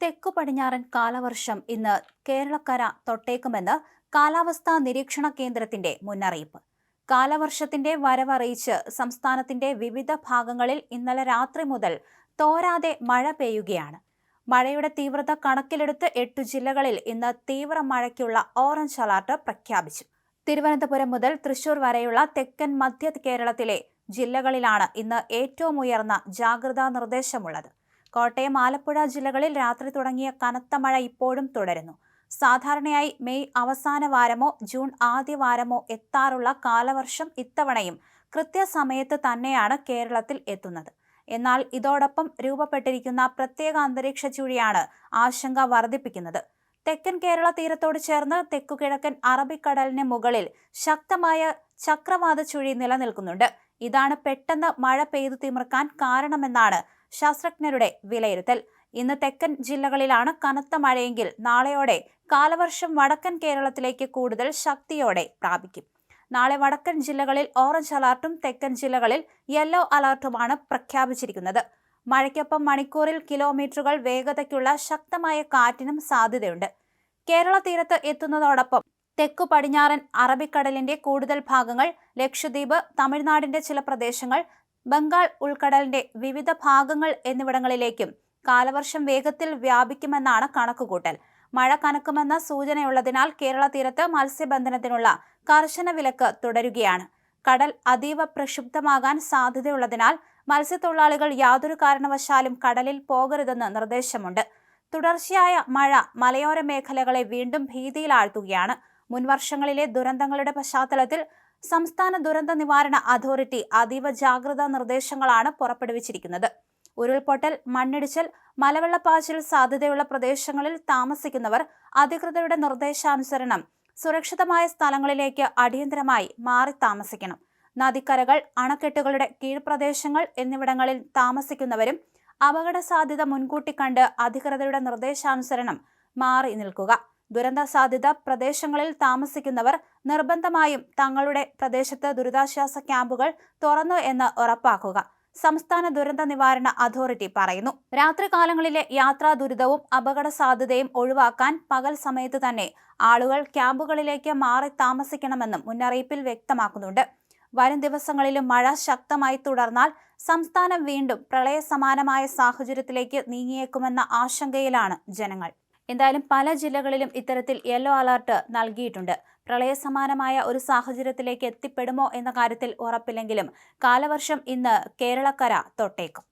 തെക്കു പടിഞ്ഞാറൻ കാലവർഷം ഇന്ന് കേരളക്കര തൊട്ടേക്കുമെന്ന് കാലാവസ്ഥാ നിരീക്ഷണ കേന്ദ്രത്തിന്റെ മുന്നറിയിപ്പ്. കാലവർഷത്തിന്റെ വരവറിയിച്ച് സംസ്ഥാനത്തിന്റെ വിവിധ ഭാഗങ്ങളിൽ ഇന്നലെ രാത്രി മുതൽ തോരാതെ മഴ പെയ്യുകയാണ്. മഴയുടെ തീവ്രത കണക്കിലെടുത്ത് 8 ജില്ലകളിൽ ഇന്ന് തീവ്ര മഴയ്ക്കുള്ള ഓറഞ്ച് അലർട്ട് പ്രഖ്യാപിച്ചു. തിരുവനന്തപുരം മുതൽ തൃശൂർ വരെയുള്ള തെക്കൻ മധ്യ കേരളത്തിലെ ജില്ലകളിലാണ് ഇന്ന് ഏറ്റവും ഉയർന്ന ജാഗ്രതാ നിർദ്ദേശമുള്ളത്. കോട്ടയം, ആലപ്പുഴ ജില്ലകളിൽ രാത്രി തുടങ്ങിയ കനത്ത മഴ ഇപ്പോഴും തുടരുന്നു. സാധാരണയായി മെയ് അവസാന വാരമോ ജൂൺ ആദ്യ വാരമോ എത്താറുള്ള കാലവർഷം ഇത്തവണയും കൃത്യസമയത്ത് തന്നെയാണ് കേരളത്തിൽ എത്തുന്നത്. എന്നാൽ ഇതോടൊപ്പം രൂപപ്പെട്ടിരിക്കുന്ന പ്രത്യേക അന്തരീക്ഷ ചുഴിയാണ് ആശങ്ക വർദ്ധിപ്പിക്കുന്നത്. തെക്കൻ കേരള തീരത്തോട് ചേർന്ന് തെക്കുകിഴക്കൻ അറബിക്കടലിന് മുകളിൽ ശക്തമായ ചക്രവാത ചുഴി നിലനിൽക്കുന്നുണ്ട്. ഇതാണ് പെട്ടെന്ന് മഴ പെയ്തു തിമിർക്കാൻ കാരണമെന്നാണ് ശാസ്ത്രജ്ഞരുടെ വിലയിരുത്തൽ. ഇന്ന് തെക്കൻ ജില്ലകളിലാണ് കനത്ത മഴയെങ്കിൽ നാളെയോടെ കാലവർഷം വടക്കൻ കേരളത്തിലേക്ക് കൂടുതൽ ശക്തിയോടെ പ്രാപിക്കും. നാളെ വടക്കൻ ജില്ലകളിൽ ഓറഞ്ച് അലർട്ടും തെക്കൻ ജില്ലകളിൽ യെല്ലോ അലർട്ടുമാണ് പ്രഖ്യാപിച്ചിരിക്കുന്നത്. മഴയ്ക്കൊപ്പം മണിക്കൂറിൽ കിലോമീറ്ററുകൾ വേഗതയ്ക്കുള്ള ശക്തമായ കാറ്റിനും സാധ്യതയുണ്ട്. കേരള തീരത്ത് എത്തുന്നതോടൊപ്പം തെക്കു പടിഞ്ഞാറൻ അറബിക്കടലിന്റെ കൂടുതൽ ഭാഗങ്ങൾ, ലക്ഷദ്വീപ്, തമിഴ്നാടിന്റെ ചില പ്രദേശങ്ങൾ, ബംഗാൾ ഉൾക്കടലിന്റെ വിവിധ ഭാഗങ്ങൾ എന്നിവിടങ്ങളിലേക്കും കാലവർഷം വേഗത്തിൽ വ്യാപിക്കുമെന്നാണ് കണക്കുകൂട്ടൽ. മഴ കനക്കുമെന്ന സൂചനയുള്ളതിനാൽ കേരള തീരത്ത് മത്സ്യബന്ധനത്തിനുള്ള കർശന വിലക്ക് തുടരുകയാണ്. കടൽ അതീവ പ്രക്ഷുബ്ധമാകാൻ സാധ്യതയുള്ളതിനാൽ മത്സ്യത്തൊഴിലാളികൾ യാതൊരു കാരണവശാലും കടലിൽ പോകരുതെന്ന് നിർദ്ദേശമുണ്ട്. തുടർച്ചയായ മഴ മലയോര മേഖലകളെ വീണ്ടും ഭീതിയിലാഴ്ത്തുകയാണ്. മുൻവർഷങ്ങളിലെ ദുരന്തങ്ങളുടെ പശ്ചാത്തലത്തിൽ സംസ്ഥാന ദുരന്ത നിവാരണ അതോറിറ്റി അതീവ ജാഗ്രതാ നിർദ്ദേശങ്ങളാണ് പുറപ്പെടുവിച്ചിരിക്കുന്നത്. ഉരുൾപൊട്ടൽ, മണ്ണിടിച്ചിൽ, മലവെള്ളപ്പാച്ചിൽ സാധ്യതയുള്ള പ്രദേശങ്ങളിൽ താമസിക്കുന്നവർ അധികൃതരുടെ നിർദ്ദേശാനുസരണം സുരക്ഷിതമായ സ്ഥലങ്ങളിലേക്ക് അടിയന്തരമായി മാറി താമസിക്കണം. നദിക്കരകൾ, അണക്കെട്ടുകളുടെ കീഴ്പ്രദേശങ്ങൾ എന്നിവിടങ്ങളിൽ താമസിക്കുന്നവരും അപകട സാധ്യത മുൻകൂട്ടി കണ്ട് അധികൃതരുടെ നിർദ്ദേശാനുസരണം മാറി നിൽക്കുക. ദുരന്ത സാധ്യത പ്രദേശങ്ങളിൽ താമസിക്കുന്നവർ നിർബന്ധമായും തങ്ങളുടെ പ്രദേശത്ത് ദുരിതാശ്വാസ ക്യാമ്പുകൾ തുറന്നു എന്ന് ഉറപ്പാക്കുക. സംസ്ഥാന ദുരന്ത നിവാരണ അതോറിറ്റി പറയുന്നു. രാത്രികാലങ്ങളിലെ യാത്രാ ദുരിതവും അപകട സാധ്യതയും ഒഴിവാക്കാൻ പകൽ സമയത്ത് തന്നെ ആളുകൾ ക്യാമ്പുകളിലേക്ക് മാറി താമസിക്കണമെന്നും മുന്നറിയിപ്പിൽ വ്യക്തമാക്കുന്നുണ്ട്. വരും ദിവസങ്ങളിലും മഴ ശക്തമായി തുടർന്നാൽ സംസ്ഥാനം വീണ്ടും പ്രളയ സമാനമായ സാഹചര്യത്തിലേക്ക് നീങ്ങിയേക്കുമെന്ന ആശങ്കയിലാണ് ജനങ്ങൾ. എന്തായാലും പല ജില്ലകളിലും ഇത്തരത്തിൽ യെല്ലോ അലർട്ട് നൽകിയിട്ടുണ്ട്. പ്രളയസമാനമായ ഒരു സാഹചര്യത്തിലേക്ക് എത്തിപ്പെടുമോ എന്ന കാര്യത്തിൽ ഉറപ്പില്ലെങ്കിലും കാലവർഷം ഇന്ന് കേരളക്കര തൊട്ടേക്കും.